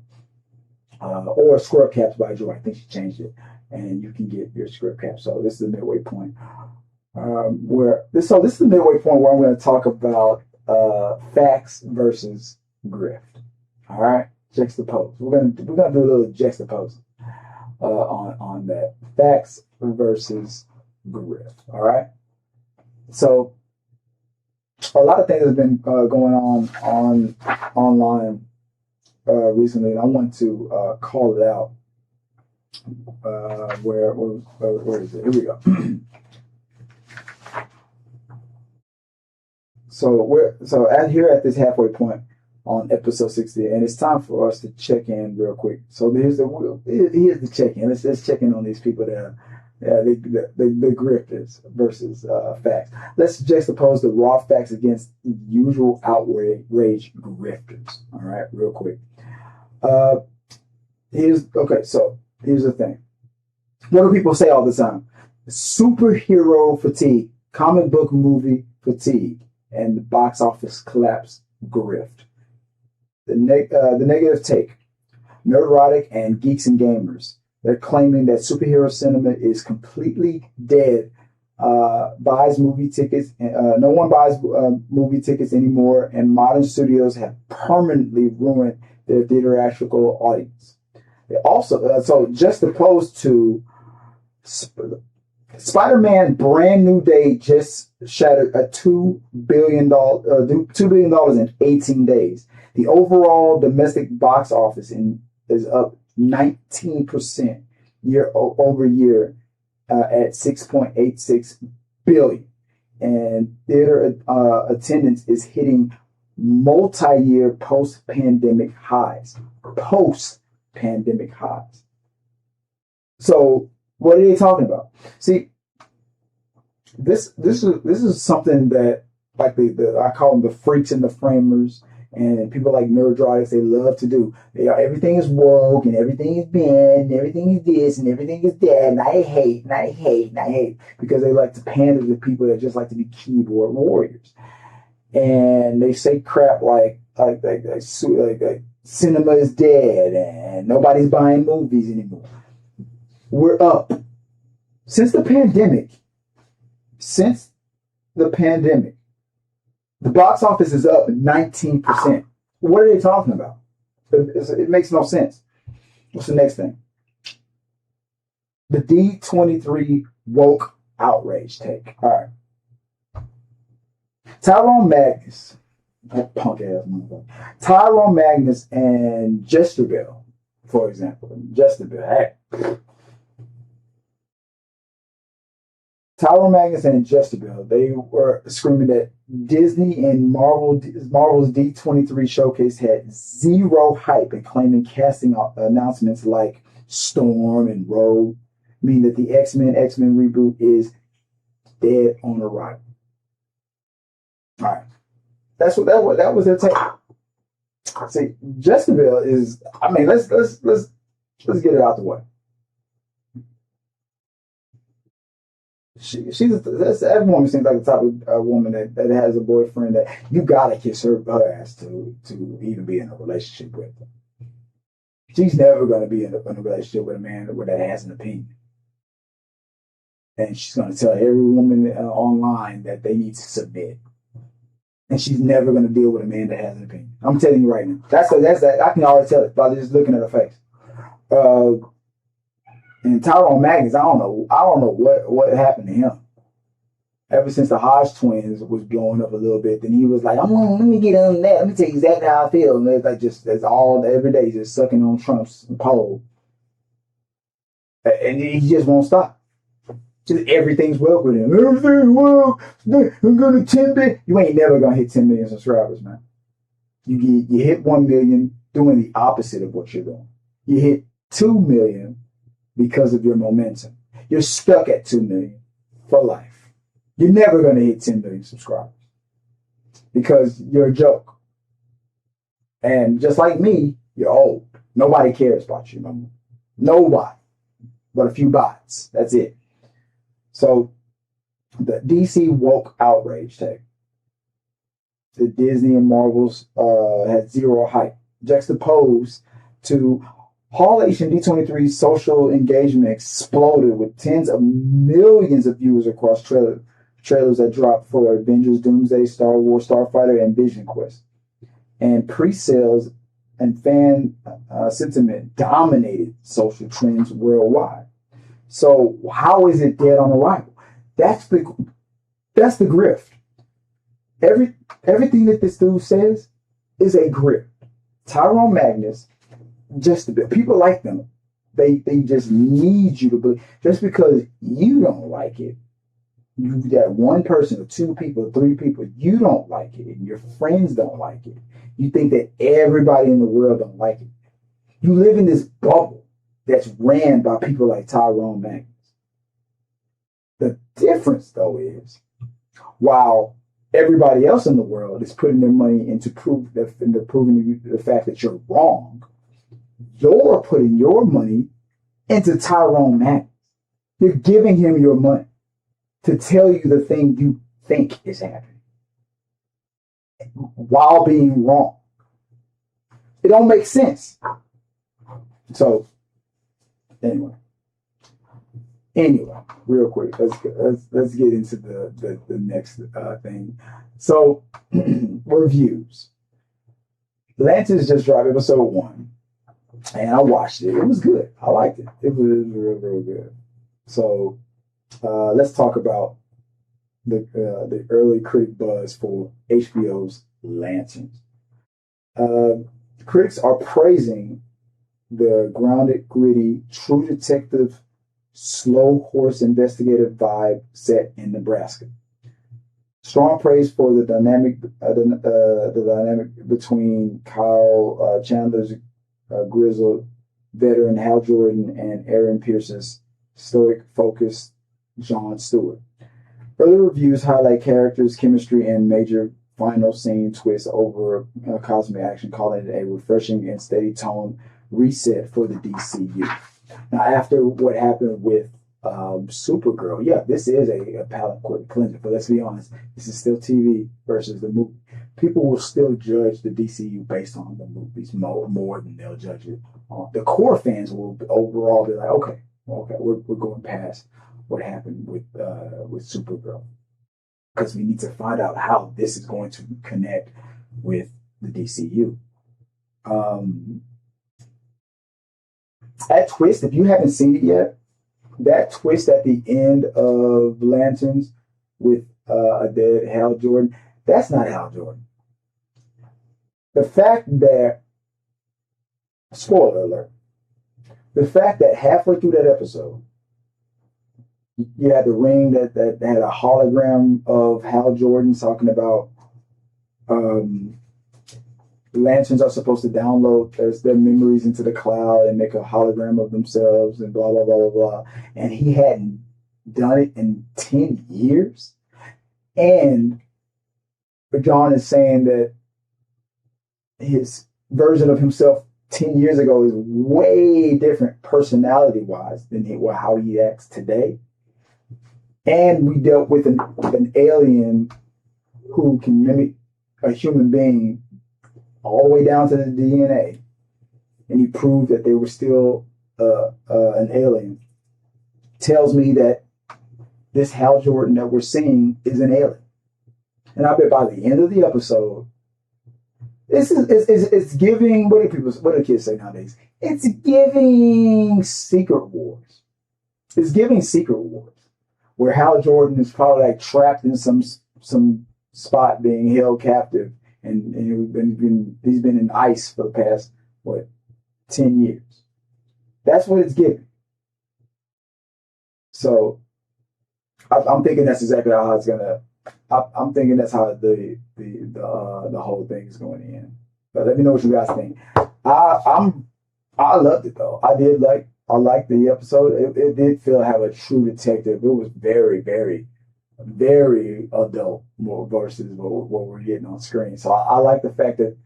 or Scrub Caps by Joy. I think she changed it, and you can get your scrub cap. So this is the midway point. This is the midway point where I'm going to talk about facts versus grift. All right, juxtapose. We're gonna do a little juxtapose on that. Facts versus grift. All right. So a lot of things have been going on online recently, and I want to call it out. Where is it? Here we go. So at this halfway point on episode 60, and it's time for us to check in real quick. So here's the check in. Let's check in on these people that are the grifters versus facts. Let's juxtapose the raw facts against usual outrage grifters. All right, real quick. Here's the thing. What do people say all the time? Superhero fatigue, comic book movie fatigue, and the box office collapse grift. The negative take. Neurotic and geeks and gamers. They're claiming that superhero cinema is completely dead. Buys movie tickets. No one buys movie tickets anymore, and modern studios have permanently ruined their theatrical audience. They also, so just opposed to Spider-Man Brand New Day just shattered a $2 billion in 18 days. The overall domestic box office is up 19% year over year at 6.86 billion, and theater attendance is hitting multi-year post-pandemic highs. So what are they talking about? See, this is something that like I call them the freaks and the framers, and people like Nerdrotics, they love to do. Everything is woke and everything is banned and everything is this and everything is that, and I hate and I hate and I hate because they like to pander to people that just like to be keyboard warriors. And they say crap like cinema is dead and nobody's buying movies anymore. We're up. Since the pandemic, the box office is up 19%. What are they talking about? It makes no sense. What's the next thing? The D23 woke outrage take. All right. Tyrone Magnus, that punk ass motherfucker. Tyrone Magnus and Jezebel, for example. Jezebel. Tyrone Magnus and Jezebel, they were screaming that Disney and Marvel's D23 showcase had zero hype and claiming casting announcements like Storm and Rogue mean that the X-Men reboot is dead on arrival. All right. That was their take. See, Jezebel is, I mean, let's get it out the way. That woman seems like the type of woman that has a boyfriend that you gotta kiss her ass to even be in a relationship with. She's never gonna be in a relationship with a man that has an opinion, and she's gonna tell every woman online that they need to submit. And she's never gonna deal with a man that has an opinion. I'm telling you right now. That's that. I can already tell it by just looking at her face. And Tyrone Magnus, I don't know what happened to him. Ever since the Hodge twins was blowing up a little bit, then he was like, let me get on that. Let me tell you exactly how I feel. And it's like that's all every day, just sucking on Trump's pole. And he just won't stop. Just everything's well with him. Everything's well. I'm gonna 10 million. You ain't never gonna hit 10 million subscribers, man. You hit 1 million doing the opposite of what you're doing. You hit 2 million because of your momentum. You're stuck at 2 million for life. You're never going to hit 10 million subscribers because you're a joke. And just like me, you're old. Nobody cares about you no more. Nobody. But a few bots. That's it. So the DC woke outrage take. The Disney and Marvel's had zero hype. Juxtaposed to Hall H and D23's social engagement exploded with tens of millions of views across trailers that dropped for Avengers, Doomsday, Star Wars, Starfighter, and Vision Quest. And pre-sales and fan sentiment dominated social trends worldwide. So how is it dead on arrival? That's the grift. Everything that this dude says is a grift. Tyrone Magnus, just a bit. People like them. They just need you to believe. Just because you don't like it, you that one person or two people, or three people, you don't like it, and your friends don't like it. You think that everybody in the world don't like it. You live in this bubble that's ran by people like Tyrone Magnus. The difference, though, is while everybody else in the world is putting their money into proving the fact that you're wrong, you're putting your money into Tyrone Magnus. You're giving him your money to tell you the thing you think is happening while being wrong. It don't make sense. So, anyway, real quick, let's get into the next thing. So, reviews. Atlantis just dropped episode 1. And I watched it. It was good. I liked it. It was real good. So let's talk about the early critic buzz for HBO's Lanterns. Critics are praising the grounded, gritty, true detective, slow horse investigative vibe set in Nebraska. Strong praise for the dynamic between Kyle Chandler's grizzled veteran Hal Jordan and Aaron Pierce's stoic, focused Jon Stewart. Early reviews highlight characters, chemistry, and major final scene twists over cosmic action, calling it a refreshing and steady tone reset for the DCU. Now, after what happened with Supergirl, yeah, this is a palate cleanser. But let's be honest, this is still TV versus the movie. People will still judge the DCU based on the movies more than they'll judge it. The core fans will overall be like, okay, we're going past what happened with Supergirl, because we need to find out how this is going to connect with the DCU. That twist, if you haven't seen it yet, that twist at the end of Lanterns with a dead Hal Jordan, that's not Hal Jordan. The fact that, spoiler alert, the fact that halfway through that episode, you had the ring that had a hologram of Hal Jordan talking about Lanterns are supposed to download their memories into the cloud and make a hologram of themselves and blah, blah, blah, blah, blah. And he hadn't done it in 10 years. And John is saying that his version of himself 10 years ago is way different personality-wise than how he acts today. And we dealt with an alien who can mimic a human being all the way down to the DNA. And he proved that they were still an alien. Tells me that this Hal Jordan that we're seeing is an alien. And I bet by the end of the episode, it's giving, what do kids say nowadays? It's giving Secret Wars. It's giving Secret Wars, where Hal Jordan is probably like trapped in some spot being held captive, and he's been in ice for the past 10 years. That's what it's giving. So I'm thinking that's exactly how it's gonna. I'm thinking that's how the whole thing is going to end. But let me know what you guys think. I loved it though. I liked the episode. It did feel have a true detective. It was very, very, very adult versus what we're getting on screen. So I like the fact that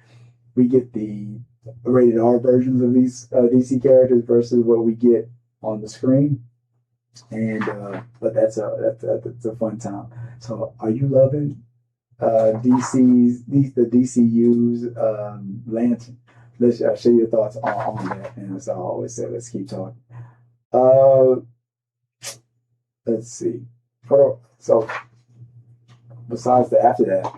we get the rated R versions of these DC characters versus what we get on the screen. And but that's a fun time. So are you loving the DCU's Lantern? Let's share your thoughts on that. And as I always say, let's keep talking. Let's see. So besides after that,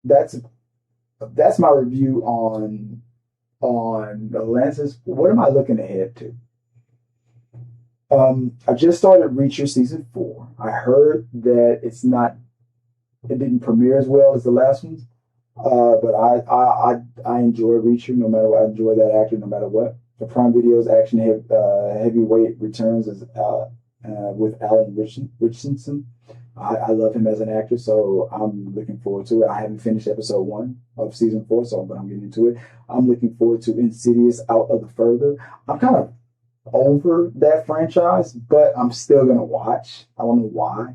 that's my review on the Lanterns. What am I looking ahead to? I just started Reacher season 4. I heard that it didn't premiere as well as the last ones. But I enjoy Reacher no matter what. I enjoy that actor no matter what. The Prime Video's action heavyweight returns as with Alan Richardson. I love him as an actor, so I'm looking forward to it. I haven't finished episode 1 of season 4, but I'm getting into it. I'm looking forward to Insidious Out of the Further. I'm kind of over that franchise, but I'm still gonna watch. I don't know why.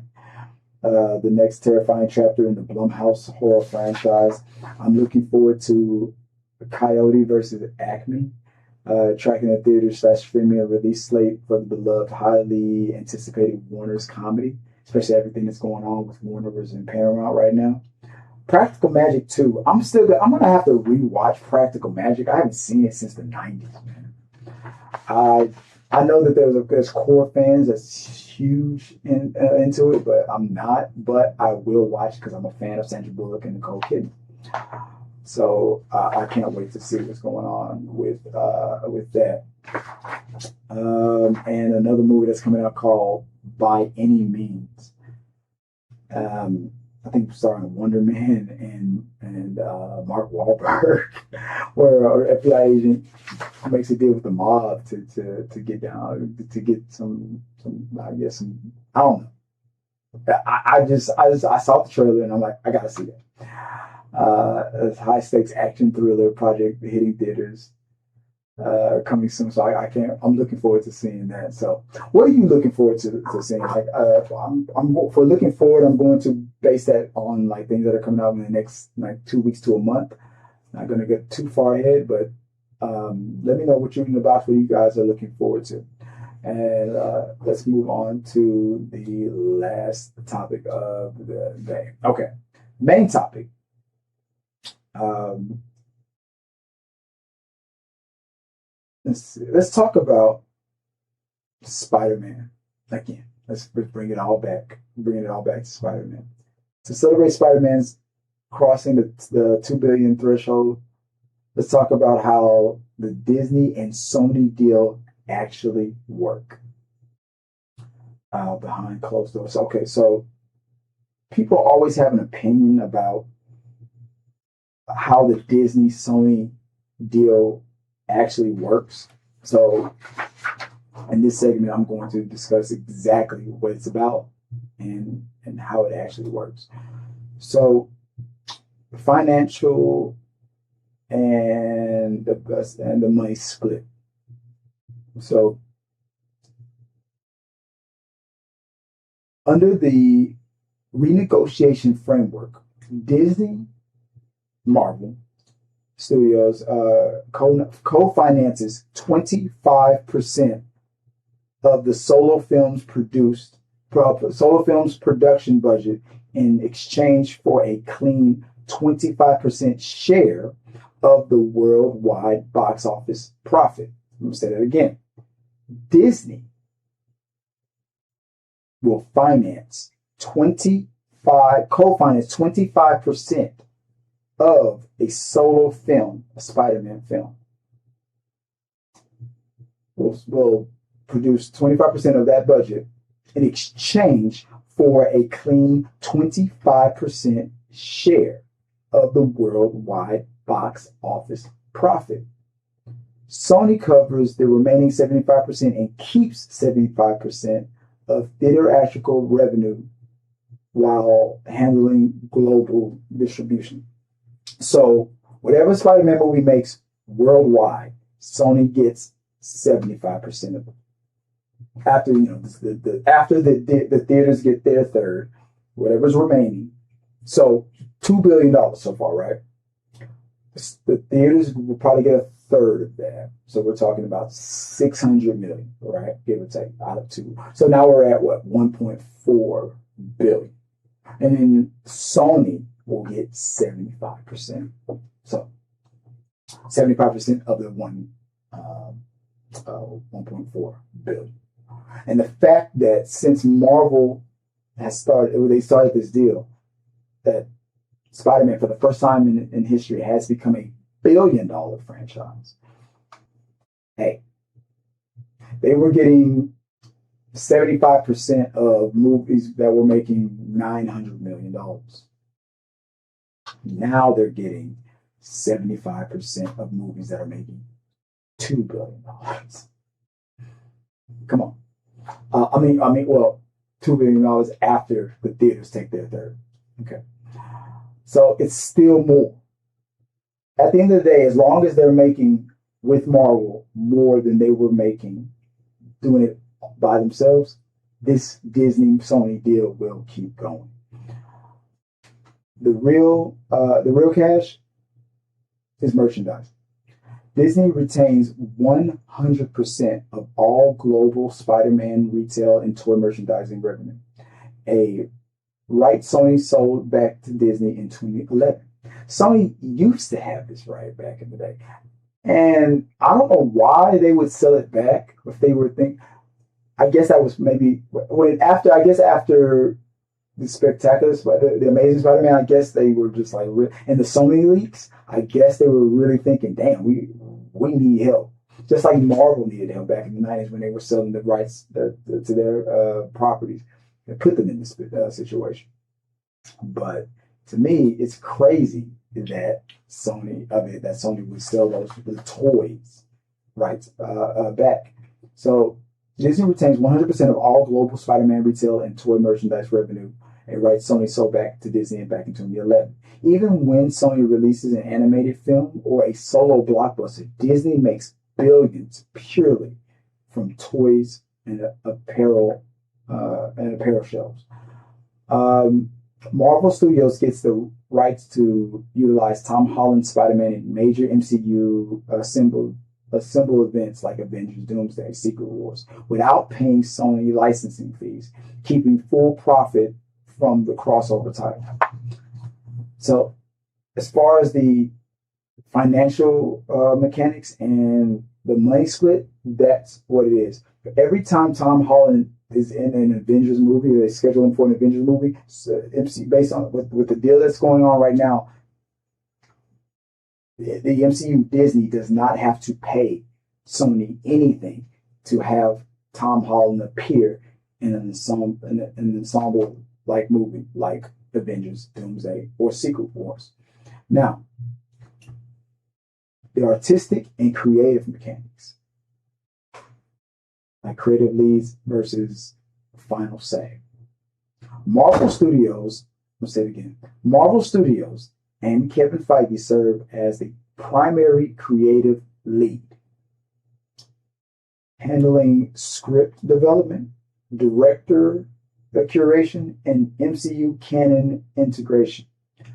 The next terrifying chapter in the Blumhouse horror franchise. I'm looking forward to Coyote versus Acme, tracking the theater/streaming release slate for the beloved, highly anticipated Warner's comedy, especially everything that's going on with Warner's and Paramount right now. Practical Magic 2. I'm gonna have to rewatch Practical Magic. I haven't seen it since the 90s, man. I know that there's core fans that's huge into it, but I'm not. But I will watch because I'm a fan of Sandra Bullock and Nicole Kidman. So I can't wait to see what's going on with that. And another movie that's coming out called By Any Means. I think starring Wonder Man and Mark Wahlberg, where an FBI agent makes a deal with the mob to get some I guess some, I don't know. I saw the trailer and I'm like, I gotta see that. A high stakes action thriller project hitting theaters. coming soon. So I can't. I'm looking forward to seeing that. So, what are you looking forward to seeing? Like, I'm for looking forward. I'm going to base that on like things that are coming out in the next like 2 weeks to a month. Not going to get too far ahead, but let me know what you're in the box. What you guys are looking forward to. And let's move on to the last topic of the day. Okay, main topic. Um, let's talk about Spider-Man again. Let's bring it all back. Bring it all back to Spider-Man. To celebrate Spider-Man's crossing the 2 billion threshold, let's talk about how the Disney and Sony deal actually work behind closed doors. Okay, so people always have an opinion about how the Disney Sony deal actually works. So in this segment, I'm going to discuss exactly what it's about and how it actually works. So financial and the money split. So under the renegotiation framework, Disney Marvel Studios co-finances 25% of the solo film's production budget in exchange for a clean 25% share of the worldwide box office profit. Let me say that again. Disney will co-finance 25% of a solo film, a Spider-Man film. Will produce 25% of that budget in exchange for a clean 25% share of the worldwide box office profit. Sony covers the remaining 75% and keeps 75% of theatrical revenue while handling global distribution. So whatever Spider-Man movie makes worldwide, Sony gets 75% of it. After the theaters get their third, whatever's remaining. So $2 billion so far, right? The theaters will probably get a third of that. So we're talking about 600 million, right? Give or take, out of two. So now we're at what? 1.4 billion. And then Sony will get 75%. So 75% of the 1.4 billion. And the fact that since Marvel they started this deal, that Spider-Man, for the first time in history, has become a billion-dollar franchise. Hey, they were getting 75% of movies that were making $900 million. Now they're getting 75% of movies that are making $2 billion. Come on. Well, $2 billion after the theaters take their third. Okay. So it's still more. At the end of the day, as long as they're making with Marvel more than they were making doing it by themselves, this Disney Sony deal will keep going. The real cash is merchandise. Disney retains 100% of all global Spider-Man retail and toy merchandising revenue. A right Sony sold back to Disney in 2011. Sony used to have this right back in the day. And I don't know why they would sell it back if they were thinking. I guess that was maybe after the spectacular, the Amazing Spider-Man, I guess they were just like, and the Sony leaks, I guess they were really thinking, damn, we need help. Just like Marvel needed help back in the 90s when they were selling the rights to their properties and put them in this situation. But to me, it's crazy that Sony would sell the toys rights back. So Disney retains 100% of all global Spider-Man retail and toy merchandise revenue, a right Sony sold back to Disney back in 2011. Even when Sony releases an animated film or a solo blockbuster, Disney makes billions purely from toys and apparel shelves. Marvel Studios gets the rights to utilize Tom Holland's Spider-Man in major MCU assemble events like Avengers, Doomsday, Secret Wars, without paying Sony licensing fees, keeping full profit from the crossover title. So, as far as the financial mechanics and the money split, that's what it is. Every time Tom Holland is in an Avengers movie, they schedule him for an Avengers movie, so MC, based on with the deal that's going on right now, the MCU Disney does not have to pay Sony anything to have Tom Holland appear in an ensemble like movie like Avengers, Doomsday, or Secret Wars. Now, the artistic and creative mechanics, like creative leads versus final say. Marvel Studios, let's say it again, Marvel Studios and Kevin Feige serve as the primary creative lead, handling script development, director curation, and MCU canon integration.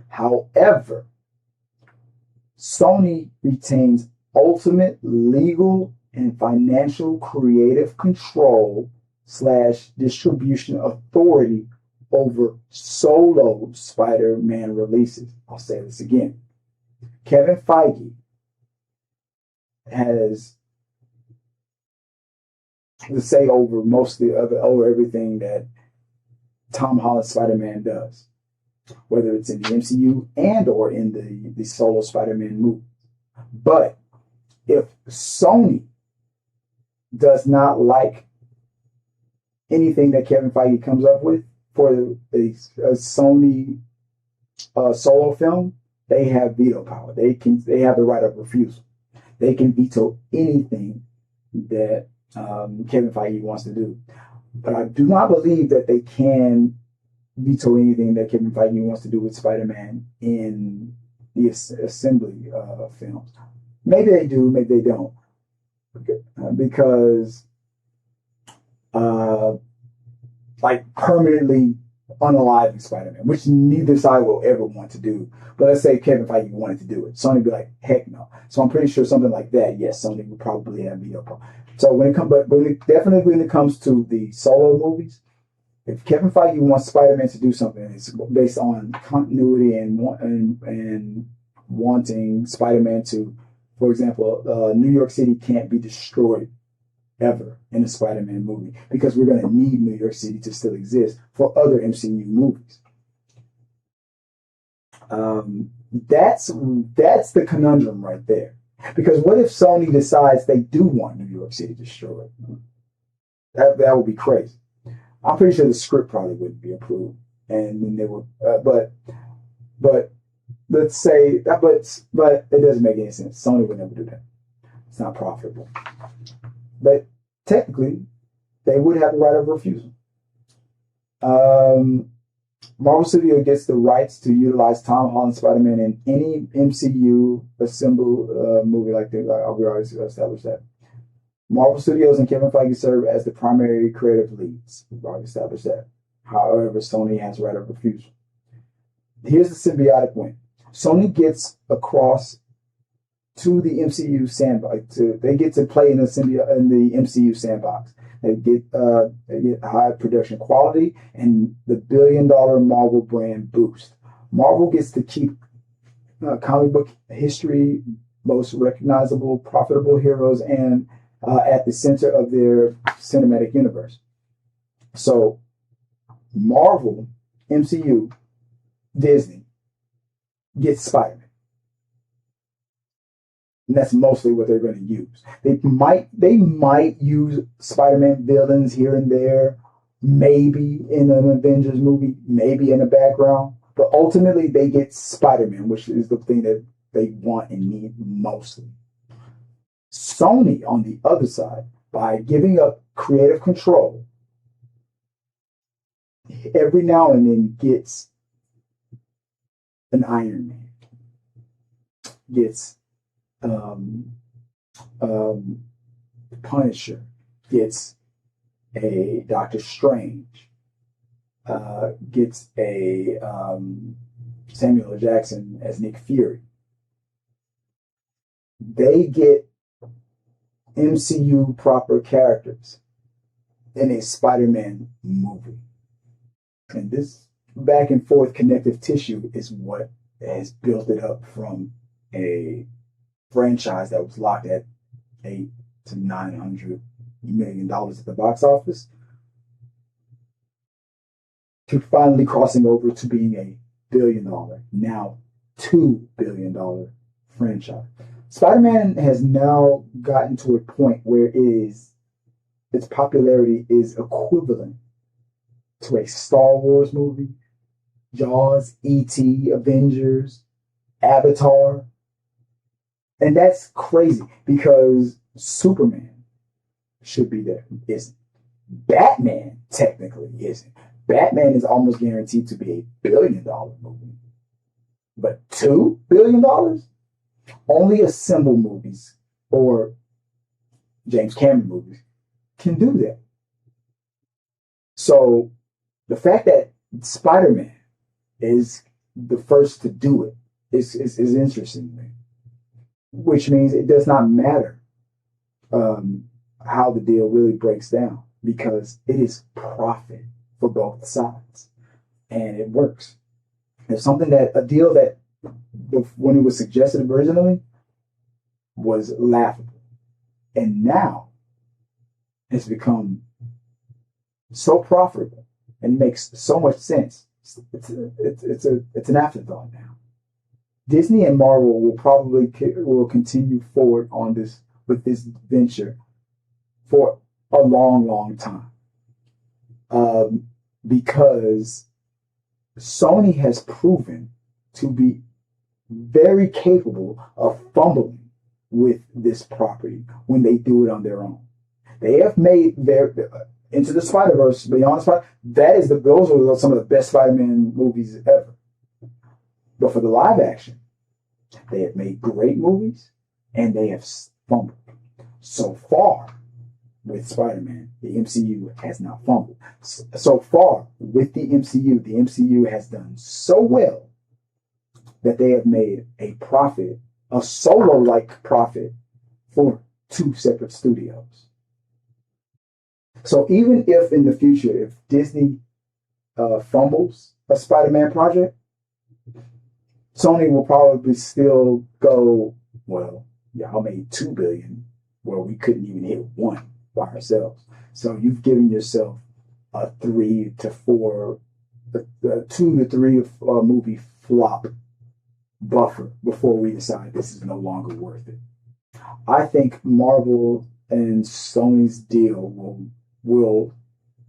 However, Sony retains ultimate legal and financial creative control / distribution authority over solo Spider-Man releases. I'll say this again. Kevin Feige has the say over over everything that Tom Holland's Spider-Man does, whether it's in the MCU and or in the solo Spider-Man movie. But if Sony does not like anything that Kevin Feige comes up with for a Sony solo film, they have veto power. They have the right of refusal. They can veto anything that Kevin Feige wants to do. But I do not believe that they can veto anything that Kevin Feige wants to do with Spider-Man in the assembly films. Maybe they do, maybe they don't. Because like permanently unaliving Spider-Man, which neither side will ever want to do. But let's say Kevin Feige wanted to do it. Sony would be like, heck no. So I'm pretty sure something like that, yes, Sony would probably have veto power. So when it comes to the solo movies, if Kevin Feige wants Spider-Man to do something, it's based on continuity and wanting Spider-Man to, for example, New York City can't be destroyed ever in a Spider-Man movie because we're going to need New York City to still exist for other MCU movies. That's the conundrum right there. Because what if Sony decides they do want New York City destroyed? That would be crazy. I'm pretty sure the script probably wouldn't be approved, and then they would. But let's say that. But it doesn't make any sense. Sony would never do that. It's not profitable. But technically, they would have the right of refusal. Marvel Studios gets the rights to utilize Tom Holland's Spider-Man in any MCU assemble movie like that. We already established that. Marvel Studios and Kevin Feige serve as the primary creative leads. We've already established that. However, Sony has right of refusal. Here's the symbiotic win. Sony gets across to the MCU sandbox. They get to play in the MCU sandbox. They get high production quality and the $1 billion Marvel brand boost. Marvel gets to keep comic book history, most recognizable, profitable heroes, and at the center of their cinematic universe. So, Marvel, MCU, Disney gets Spider-Man. And that's mostly what they're going to use. They might use Spider-Man villains here and there, maybe in an Avengers movie, maybe in the background. But ultimately, they get Spider-Man, which is the thing that they want and need mostly. Sony, on the other side, by giving up creative control, every now and then gets an Iron Man, gets Punisher gets a Doctor Strange, gets a Samuel L. Jackson as Nick Fury. They get MCU proper characters in a Spider-Man movie. And this back and forth connective tissue is what has built it up from a franchise that was locked at $800 to $900 million at the box office to finally crossing over to being a $1 billion, now $2 billion franchise. Spider-Man has now gotten to a point where its popularity is equivalent to a Star Wars movie, Jaws, E.T., Avengers, Avatar. And that's crazy because Superman should be there. Isn't. Batman technically isn't. Batman is almost guaranteed to be a $1 billion movie. But $2 billion? Only Assemble movies or James Cameron movies can do that. So the fact that Spider-Man is the first to do it is interesting to me. Which means it does not matter how the deal really breaks down because it is profit for both sides. And it works. It's something that a deal that when it was suggested originally was laughable. And now it's become so profitable and makes so much sense. It's an afterthought now. Disney and Marvel will continue forward on this with this venture for a long time, because Sony has proven to be very capable of fumbling with this property when they do it on their own. They have made their Into the Spider-Verse, Beyond the Spider, those are some of the best Spider-Man movies ever. But for the live action, they have made great movies and they have fumbled. So far with Spider-Man, the MCU has not fumbled. So far with the MCU has done so well that they have made a profit, a solo-like profit for 2 separate studios. So even if in the future, if Disney fumbles a Spider-Man project, Sony will probably still go, well, y'all made $2 billion where we couldn't even hit 1 by ourselves. So you've given yourself a 2 to 3 movie flop buffer before we decide this is no longer worth it. I think Marvel and Sony's deal will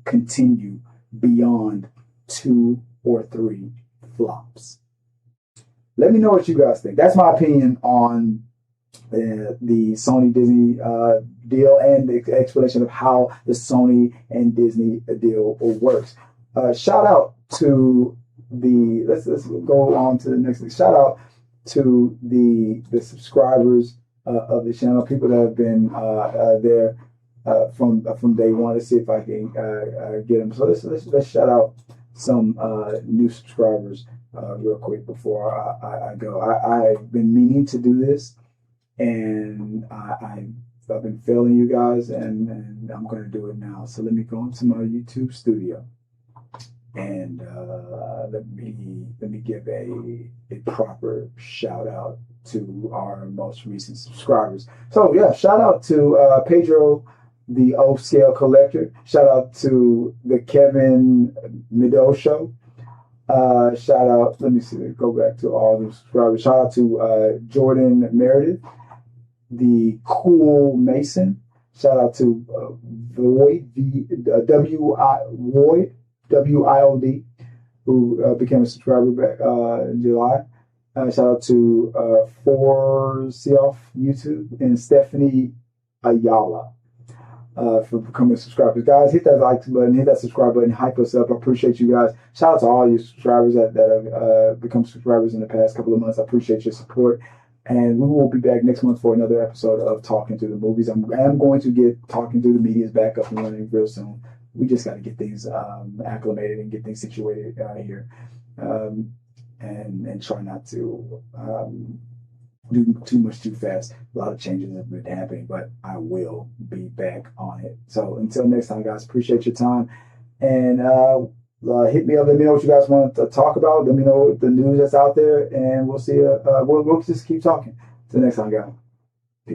continue beyond 2 or 3 flops. Let me know what you guys think. That's my opinion on the Sony Disney deal and the explanation of how the Sony and Disney deal works. Shout out to let's go on to the next thing. Shout out to the subscribers of the channel, people that have been there from day one. Let's see if I can get them. So let's shout out some new subscribers real quick before I go. I've been meaning to do this, and I've been failing you guys, and I'm going to do it now. So let me go into my YouTube studio, and let me give a proper shout out to our most recent subscribers. So yeah, shout out to Pedro, the O-Scale Collector. Shout out to the Kevin Mido Show. Shout out, let me see, go back to all the subscribers. Shout out to Jordan Meredith, the Cool Mason. Shout out to Void, WIOD, who became a subscriber back in July. Shout out to 4Seoff YouTube and Stephanie Ayala for becoming subscribers. Guys, hit that like button, hit that subscribe button, hype us up. I appreciate you guys. Shout out to all you subscribers that have become subscribers in the past couple of months. I appreciate your support. And we will be back next month for another episode of Talking Through the Movies. I'm going to get Talking Through the Medias back up and running real soon. We just got to get things acclimated and get things situated here, and try not to do too much too fast. A lot of changes have been happening, but I will be back on it. So until next time, guys, appreciate your time, and hit me up. Let me know what you guys want to talk about. Let me know the news that's out there, and we'll see. We'll just keep talking. Till next time, guys.